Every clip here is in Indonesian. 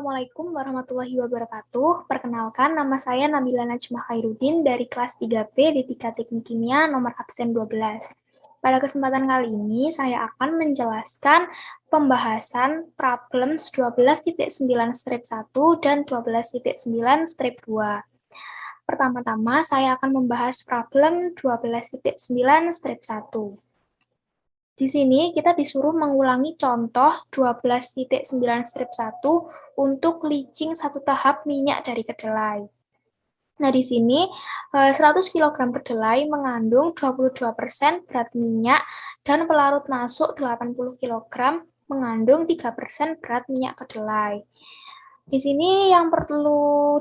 Assalamualaikum warahmatullahi wabarakatuh. Perkenalkan, nama saya Nabila Najmah Khairuddin dari kelas 3B di Teknik Kimia nomor absen 12. Pada kesempatan kali ini, saya akan menjelaskan pembahasan Problems 12.9-1 dan 12.9-2. Pertama-tama, saya akan membahas problem 12.9-1. Di sini kita disuruh mengulangi contoh 12.9-1 untuk leaching satu tahap minyak dari kedelai. Nah, di sini 100 kg kedelai mengandung 22% berat minyak dan pelarut masuk 80 kg mengandung 3% berat minyak kedelai. Di sini yang perlu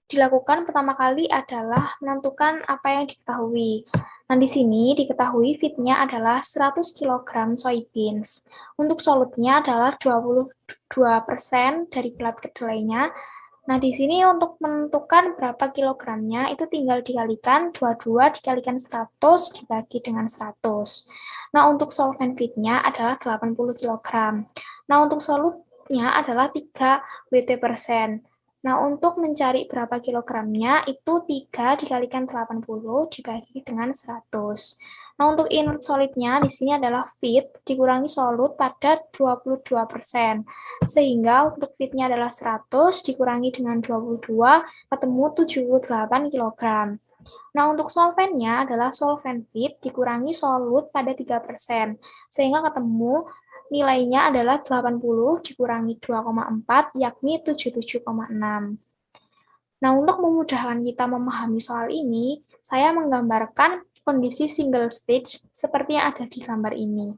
dilakukan pertama kali adalah menentukan apa yang diketahui. Nah, di sini diketahui feednya adalah 100 kg soybeans. Untuk solutnya adalah 22% dari berat kedelainya. Nah, di sini untuk menentukan berapa kilogramnya, itu tinggal dikalikan 22 dikalikan 100 dibagi dengan 100. Nah, untuk solvent feednya adalah 80 kg. Nah, untuk solutnya adalah 3 Wt%. Nah, untuk mencari berapa kilogramnya, itu 3 dikalikan 80 dibagi dengan 100. Nah, untuk inert solidnya di sini adalah feed dikurangi solut pada 22%. Sehingga untuk feednya adalah 100 dikurangi dengan 22, ketemu 78 kg. Nah, untuk solventnya adalah solvent feed dikurangi solut pada 3%. Sehingga ketemu nilainya adalah 80 dikurangi 2,4, yakni 77,6. Nah, untuk memudahkan kita memahami soal ini, saya menggambarkan kondisi single stage seperti yang ada di gambar ini.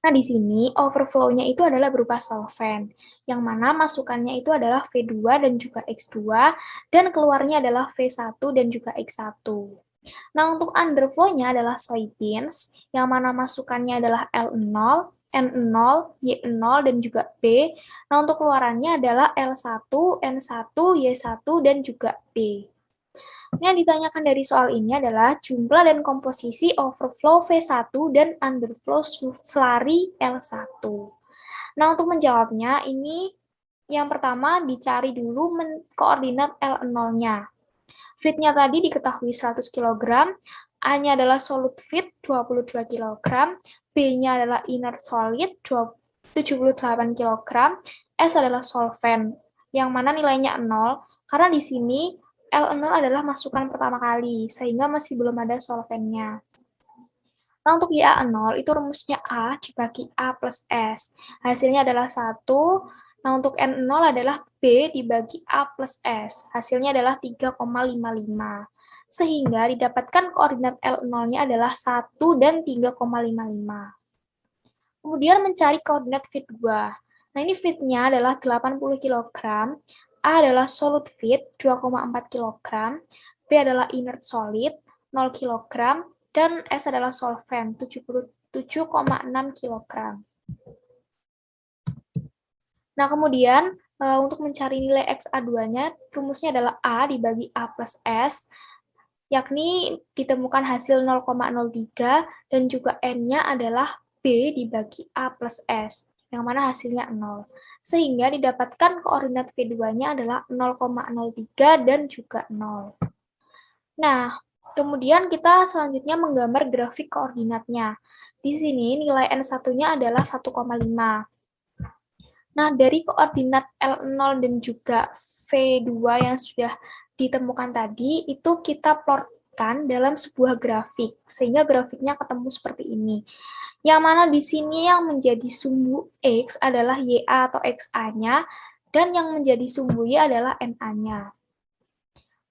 Nah, di sini overflow-nya itu adalah berupa solvent, yang mana masukannya itu adalah V2 dan juga X2, dan keluarnya adalah V1 dan juga X1. Nah, untuk underflow-nya adalah soybeans, yang mana masukannya adalah L0, N0, Y0, dan juga B. Nah, untuk keluarannya adalah L1, N1, Y1, dan juga B. Yang ditanyakan dari soal ini adalah jumlah dan komposisi overflow V1 dan underflow slurry L1. Nah, untuk menjawabnya, ini yang pertama dicari dulu koordinat L0-nya. Feed-nya tadi diketahui 100 kg, A-nya adalah solid feed 22 kg, B-nya adalah inert solid 78 kg, S adalah solvent, yang mana nilainya 0, karena di sini L0 adalah masukan pertama kali, sehingga masih belum ada solventnya. Nah, untuk YA0 itu rumusnya A dibagi A plus S. Hasilnya adalah 1. Nah, untuk N0 adalah B dibagi A plus S. Hasilnya adalah 3,55. Sehingga didapatkan koordinat L0-nya adalah 1 dan 3,55. Kemudian mencari koordinat feed 2. Nah, ini feed-nya adalah 80 kg, A adalah solid feed 2,4 kg, B adalah inert solid 0 kg, dan S adalah solvent 77,6 kg. Nah, kemudian untuk mencari nilai XA2-nya, rumusnya adalah A dibagi A plus S, yakni ditemukan hasil 0,03, dan juga N-nya adalah B dibagi A plus S, yang mana hasilnya 0. Sehingga didapatkan koordinat V2-nya adalah 0,03 dan juga 0. Nah, kemudian kita selanjutnya menggambar grafik koordinatnya. Di sini nilai N1-nya adalah 1,5. Nah, dari koordinat L0 dan juga V2 yang sudah ditemukan tadi, itu kita plotkan dalam sebuah grafik, sehingga grafiknya ketemu seperti ini. Yang mana di sini yang menjadi sumbu X adalah YA atau XA-nya, dan yang menjadi sumbu Y adalah NA-nya.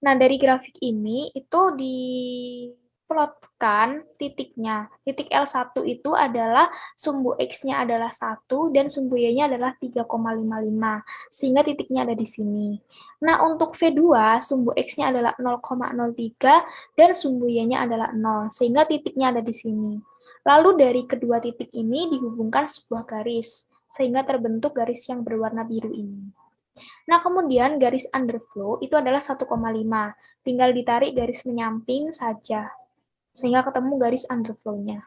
Nah, dari grafik ini itu diplotkan titiknya. Titik L1 itu adalah sumbu X-nya adalah 1 dan sumbu Y-nya adalah 3,55. Sehingga titiknya ada di sini. Nah, untuk V2, sumbu X-nya adalah 0,03 dan sumbu Y-nya adalah 0. Sehingga titiknya ada di sini. Lalu dari kedua titik ini dihubungkan sebuah garis. Sehingga terbentuk garis yang berwarna biru ini. Nah, kemudian garis underflow itu adalah 1,5. Tinggal ditarik garis menyamping saja, sehingga ketemu garis underflow-nya.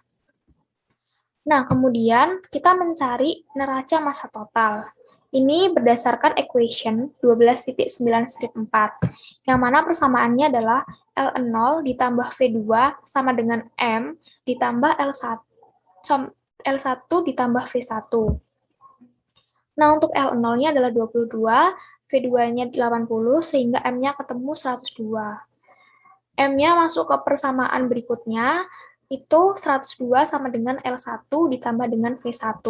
Nah, kemudian kita mencari neraca massa total. Ini berdasarkan equation 12.9-4, yang mana persamaannya adalah L0 ditambah V2 sama dengan M ditambah L1 ditambah V1. Nah, untuk L0-nya adalah 22, V2-nya 80, sehingga M-nya ketemu 102. M-nya masuk ke persamaan berikutnya, itu 102 sama dengan L1 ditambah dengan V1.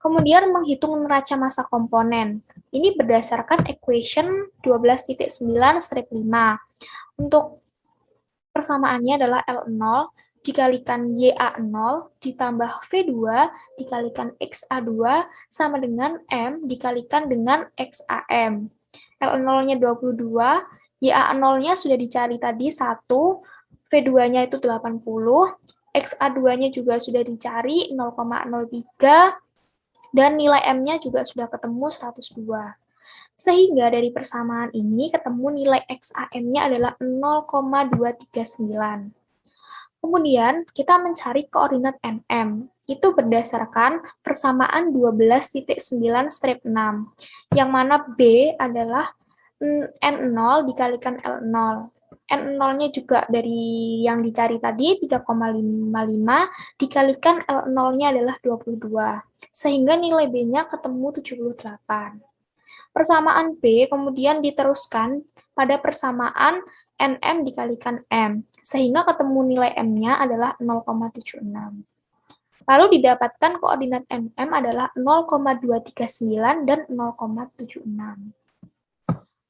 Kemudian menghitung neraca massa komponen. Ini berdasarkan equation 12.9-5. Untuk persamaannya adalah L0 dikalikan YA0 ditambah V2 dikalikan XA2 sama dengan M dikalikan dengan XAM. L0-nya 22, YA0-nya sudah dicari tadi 1, V2-nya itu 80, XA2-nya juga sudah dicari 0,03, dan nilai M-nya juga sudah ketemu 102. Sehingga dari persamaan ini ketemu nilai XAM-nya adalah 0,239. Kemudian kita mencari koordinat NM. Itu berdasarkan persamaan 12.9-6, yang mana B adalah N0 dikalikan L0. N0-nya juga dari yang dicari tadi 3,55 dikalikan L0-nya adalah 22. Sehingga nilai B-nya ketemu 78. Persamaan B kemudian diteruskan pada persamaan NM dikalikan M, sehingga ketemu nilai M-nya adalah 0,76. Lalu didapatkan koordinat NM adalah 0,239 dan 0,76.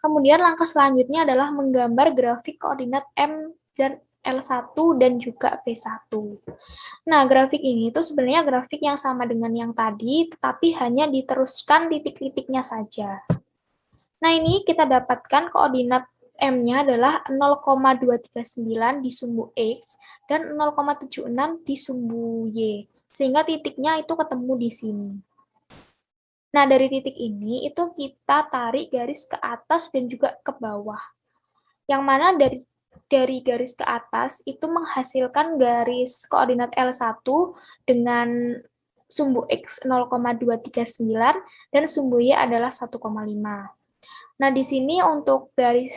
Kemudian langkah selanjutnya adalah menggambar grafik koordinat M dan L1 dan juga P1. Nah, grafik ini itu sebenarnya grafik yang sama dengan yang tadi, tetapi hanya diteruskan titik-titiknya saja. Nah, ini kita dapatkan koordinat M-nya adalah 0,239 di sumbu X dan 0,76 di sumbu Y, sehingga titiknya itu ketemu di sini. Nah, dari titik ini itu kita tarik garis ke atas dan juga ke bawah. Yang mana dari garis ke atas itu menghasilkan garis koordinat L1 dengan sumbu X 0,239 dan sumbu Y adalah 1,5. Nah, di sini untuk garis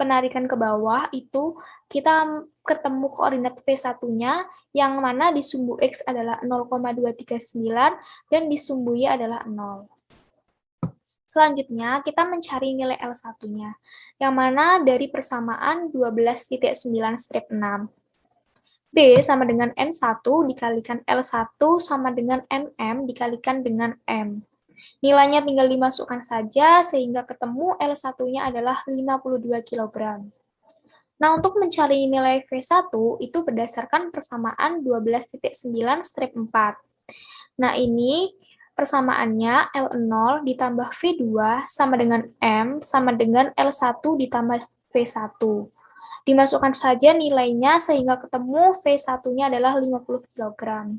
penarikan ke bawah itu kita ketemu koordinat V1-nya, yang mana di sumbu X adalah 0,239 dan di sumbu Y adalah 0. Selanjutnya, kita mencari nilai L1-nya, yang mana dari persamaan 12.9-6. B sama dengan N1 dikalikan L1 sama dengan NM dikalikan dengan M. Nilainya tinggal dimasukkan saja, sehingga ketemu L1-nya adalah 52 kg. Nah, untuk mencari nilai V1, itu berdasarkan persamaan 12.9-4. Nah, ini persamaannya L0 ditambah V2 sama dengan M sama dengan L1 ditambah V1. Dimasukkan saja nilainya sehingga ketemu V1-nya adalah 50 kg.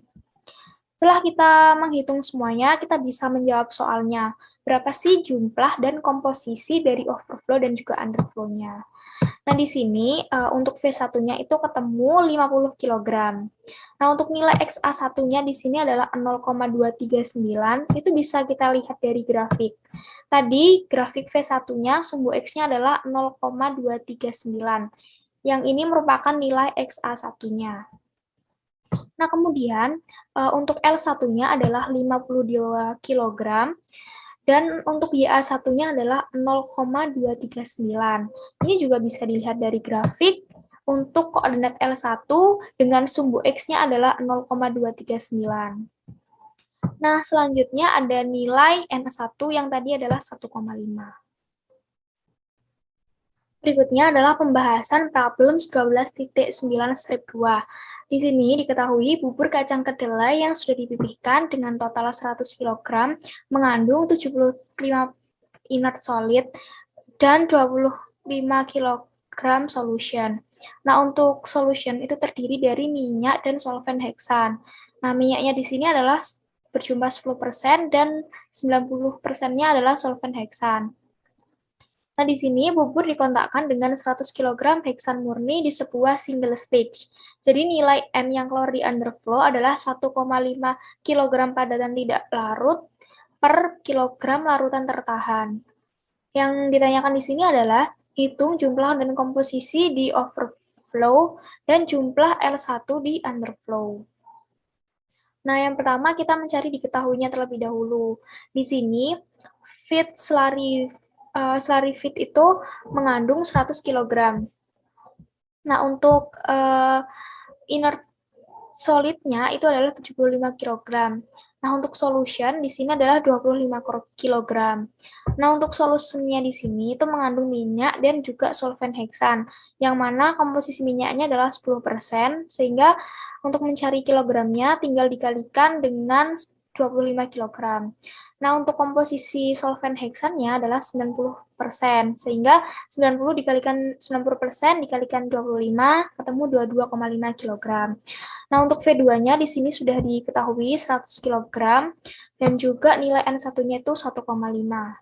Setelah kita menghitung semuanya, kita bisa menjawab soalnya. Berapa sih jumlah dan komposisi dari overflow dan juga underflow-nya? Nah, di sini untuk V1-nya itu ketemu 50 kg. Nah, untuk nilai XA1-nya di sini adalah 0,239, itu bisa kita lihat dari grafik. Tadi grafik V1-nya sumbu X-nya adalah 0,239. Yang ini merupakan nilai XA1-nya. Nah, kemudian untuk L1-nya adalah 52 kg, dan untuk YA1-nya adalah 0,239. Ini juga bisa dilihat dari grafik. Untuk koordinat L1 dengan sumbu X-nya adalah 0,239. Nah, selanjutnya ada nilai N1 yang tadi adalah 1,5. Berikutnya adalah pembahasan problem 12.9-2. Di sini diketahui bubur kacang kedelai yang sudah dipipihkan dengan total 100 kg mengandung 75 inert solid dan 25 kg solution. Nah, untuk solution itu terdiri dari minyak dan solvent heksan. Nah, minyaknya di sini adalah berjumlah 10% dan 90%-nya adalah solvent heksan. Nah, di sini bubur dikontakkan dengan 100 kg heksan murni di sebuah single stage. Jadi nilai N yang keluar di underflow adalah 1,5 kg padatan tidak larut per kilogram larutan tertahan. Yang ditanyakan di sini adalah hitung jumlah dan komposisi di overflow dan jumlah L1 di underflow. Nah, yang pertama kita mencari diketahuinya terlebih dahulu. Di sini feed slurry feed itu mengandung 100 kg. Nah, untuk inert solidnya itu adalah 75 kg. Nah, untuk solution di sini adalah 25 kg. Nah, untuk solusinya di sini itu mengandung minyak dan juga solvent heksan, yang mana komposisi minyaknya adalah 10%, sehingga untuk mencari kilogramnya tinggal dikalikan dengan 25 kg. Nah, untuk komposisi solvent heksannya adalah 90%, sehingga 90% dikalikan 25 ketemu 22,5 kg. Nah, untuk V2-nya di sini sudah diketahui 100 kg dan juga nilai N1-nya itu 1,5.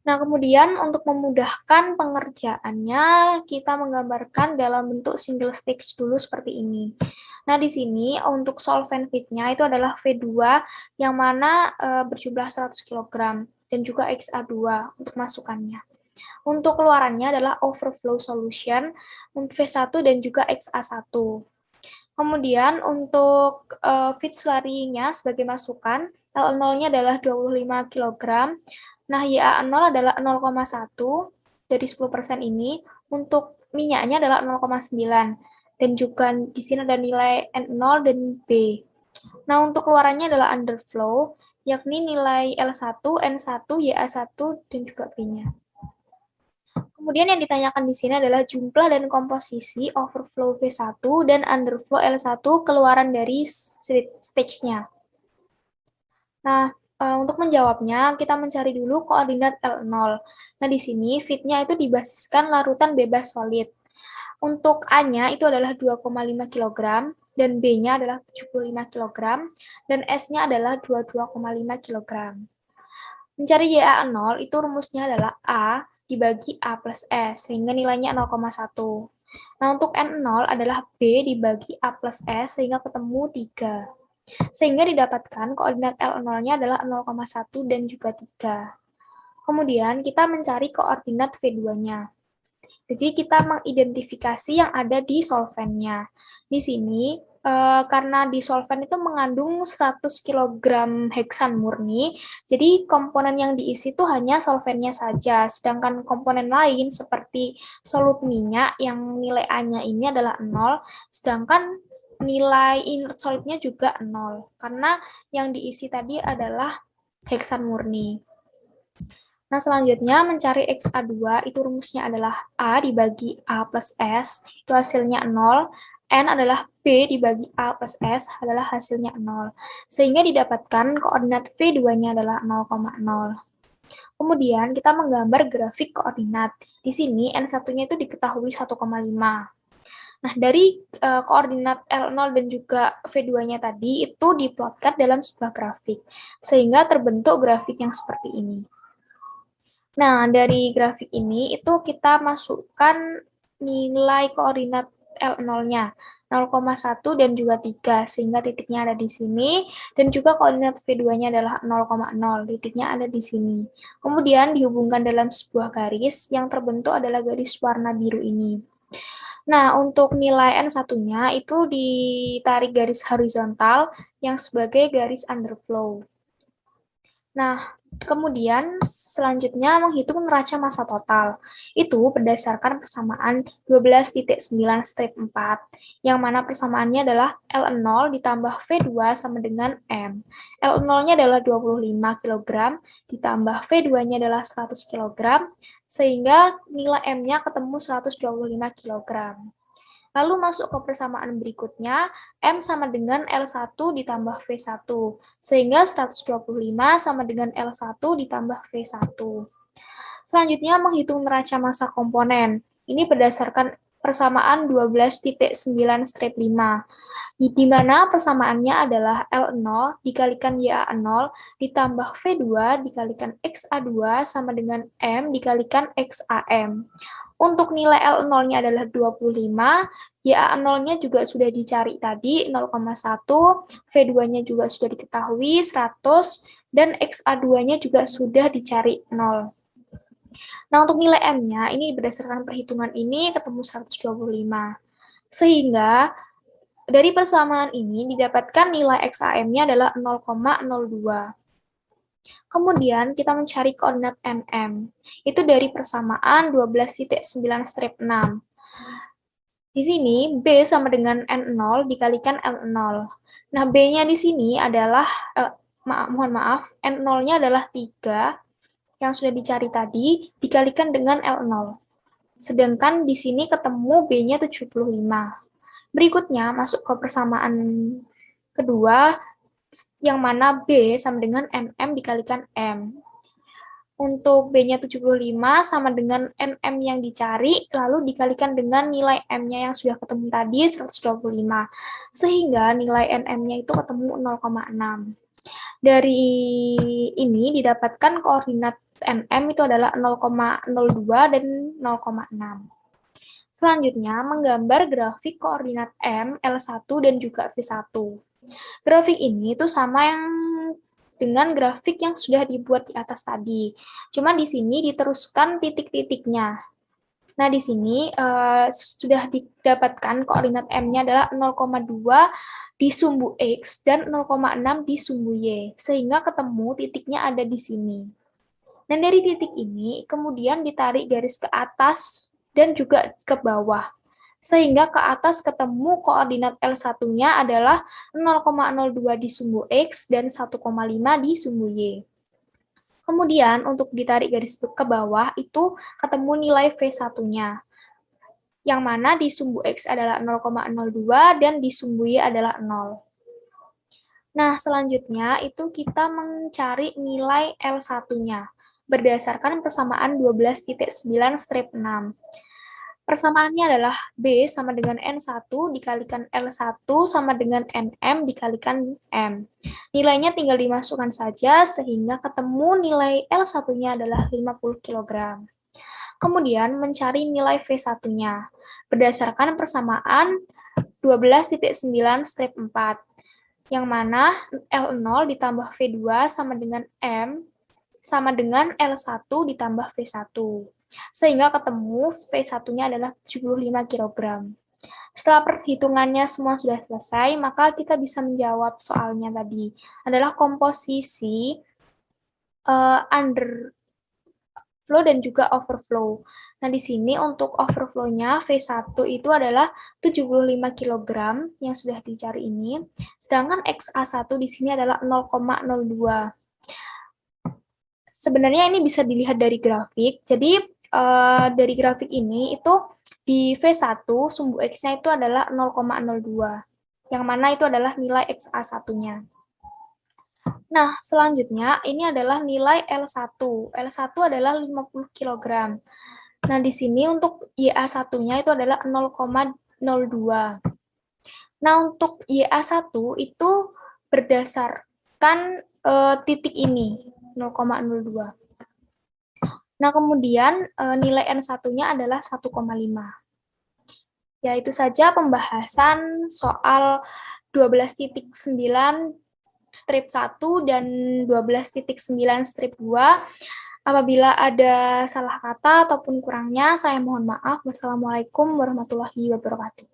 Nah, kemudian untuk memudahkan pengerjaannya, kita menggambarkan dalam bentuk single stage dulu seperti ini. Nah, di sini untuk solvent feed-nya itu adalah V2 yang mana berjumlah 100 kg dan juga XA2 untuk masukannya. Untuk keluarannya adalah overflow solution, V1 dan juga XA1. Kemudian untuk feed slurry-nya sebagai masukan, L0-nya adalah 25 kg. Nah, YA0 adalah 0,1 dari 10% ini. Untuk minyaknya adalah 0,9. Dan juga di sini ada nilai N0 dan B. Nah, untuk keluarannya adalah underflow, yakni nilai L1, N1, YA1, dan juga B-nya. Kemudian yang ditanyakan di sini adalah jumlah dan komposisi overflow V1 dan underflow L1 keluaran dari stage-nya. Nah, untuk menjawabnya, kita mencari dulu koordinat L0. Nah, di sini feed-nya itu dibasiskan larutan bebas solid. Untuk A-nya itu adalah 2,5 kg, dan B-nya adalah 75 kg, dan S-nya adalah 22,5 kg. Mencari YA0 itu rumusnya adalah A dibagi A plus S, sehingga nilainya 0,1. Nah, untuk N0 adalah B dibagi A plus S, sehingga ketemu 3. Sehingga didapatkan koordinat L0-nya adalah 0,1 dan juga 3. Kemudian kita mencari koordinat V2-nya. Jadi kita mengidentifikasi yang ada di solventnya. Di sini, karena di solvent itu mengandung 100 kg heksan murni, jadi komponen yang diisi itu hanya solventnya saja, sedangkan komponen lain seperti solut minyak yang nilai A-nya ini adalah 0, sedangkan nilai inert solidnya juga 0, karena yang diisi tadi adalah heksan murni. Nah, selanjutnya mencari XA2, itu rumusnya adalah A dibagi A plus S, itu hasilnya 0. N adalah B dibagi A plus S, adalah hasilnya 0. Sehingga didapatkan koordinat V2-nya adalah 0,0. Kemudian kita menggambar grafik koordinat. Di sini N1-nya itu diketahui 1,5. Nah, dari koordinat L0 dan juga V2-nya tadi itu diplotkan dalam sebuah grafik, sehingga terbentuk grafik yang seperti ini. Nah, dari grafik ini itu kita masukkan nilai koordinat L0-nya, 0,1 dan juga 3, sehingga titiknya ada di sini, dan juga koordinat V2-nya adalah 0,0, titiknya ada di sini. Kemudian dihubungkan dalam sebuah garis, yang terbentuk adalah garis warna biru ini. Nah, untuk nilai N1-nya itu ditarik garis horizontal yang sebagai garis underflow. Nah, kemudian selanjutnya menghitung neraca massa total. Itu berdasarkan persamaan 12.9 strip 4, yang mana persamaannya adalah L0 ditambah V2 sama dengan M. L0-nya adalah 25 kg, ditambah V2-nya adalah 100 kg, sehingga nilai M-nya ketemu 125 kg. Lalu masuk ke persamaan berikutnya, M sama dengan L1 ditambah V1, sehingga 125 sama dengan L1 ditambah V1. Selanjutnya menghitung neraca massa komponen. Ini berdasarkan persamaan 12.9 strip 5, di mana persamaannya adalah L0 dikalikan YA0 ditambah V2 dikalikan XA2 sama dengan M dikalikan XAM. Untuk nilai L0-nya adalah 25, YA0-nya juga sudah dicari tadi 0,1, V2-nya juga sudah diketahui 100, dan XA2-nya juga sudah dicari 0. Nah, untuk nilai M-nya, ini berdasarkan perhitungan ini ketemu 125. Sehingga dari persamaan ini didapatkan nilai XAM-nya adalah 0,02. Kemudian kita mencari koordinat MM. Itu dari persamaan 12.9-6. Di sini B sama dengan N0 dikalikan L0. Nah, B-nya di sini adalah, mohon maaf, N0-nya adalah 3 yang sudah dicari tadi, dikalikan dengan L0. Sedangkan di sini ketemu B-nya 75. Berikutnya, masuk ke persamaan kedua, yang mana B sama dengan NM dikalikan M. Untuk B-nya 75 sama dengan NM yang dicari, lalu dikalikan dengan nilai M-nya yang sudah ketemu tadi, 125. Sehingga nilai NM-nya itu ketemu 0,6. Dari ini didapatkan koordinat NM itu adalah 0,02 dan 0,6. Selanjutnya, menggambar grafik koordinat M, L1, dan juga V1. Grafik ini itu sama yang dengan grafik yang sudah dibuat di atas tadi. Cuma di sini diteruskan titik-titiknya. Nah, di sini sudah didapatkan koordinat M-nya adalah 0,2 di sumbu X dan 0,6 di sumbu Y. Sehingga ketemu titiknya ada di sini. Dan dari titik ini kemudian ditarik garis ke atas dan juga ke bawah. Sehingga ke atas ketemu koordinat L1-nya adalah 0,02 di sumbu X dan 1,5 di sumbu Y. Kemudian untuk ditarik garis ke bawah itu ketemu nilai V1-nya. Yang mana di sumbu X adalah 0,02 dan di sumbu Y adalah 0. Nah, selanjutnya itu kita mencari nilai L1-nya berdasarkan persamaan 12.9-6. Persamaannya adalah B sama dengan N1 dikalikan L1 sama dengan NM dikalikan M. Nilainya tinggal dimasukkan saja sehingga ketemu nilai L1-nya adalah 50 kg. Kemudian mencari nilai V1-nya berdasarkan persamaan 12.9-4, yang mana L0 ditambah V2 sama dengan M sama dengan L1 ditambah V1. Sehingga ketemu V1-nya adalah 75 kg. Setelah perhitungannya semua sudah selesai, maka kita bisa menjawab soalnya tadi. Adalah komposisi underflow dan juga overflow. Nah, di sini untuk overflow-nya V1 itu adalah 75 kg yang sudah dicari ini. Sedangkan XA1 di sini adalah 0,02. Sebenarnya ini bisa dilihat dari grafik. Jadi dari grafik ini itu di V1 sumbu X-nya itu adalah 0,02. Yang mana itu adalah nilai XA1-nya. Nah, selanjutnya ini adalah nilai L1. L1 adalah 50 kg. Nah, di sini untuk YA1-nya itu adalah 0,02. Nah, untuk YA1 itu berdasarkan titik ini, 0,02. Nah, kemudian nilai N1-nya adalah 1,5. Ya, itu saja pembahasan soal 12.9 strip 1 dan 12.9 strip 2. Apabila ada salah kata ataupun kurangnya, saya mohon maaf. Wassalamualaikum warahmatullahi wabarakatuh.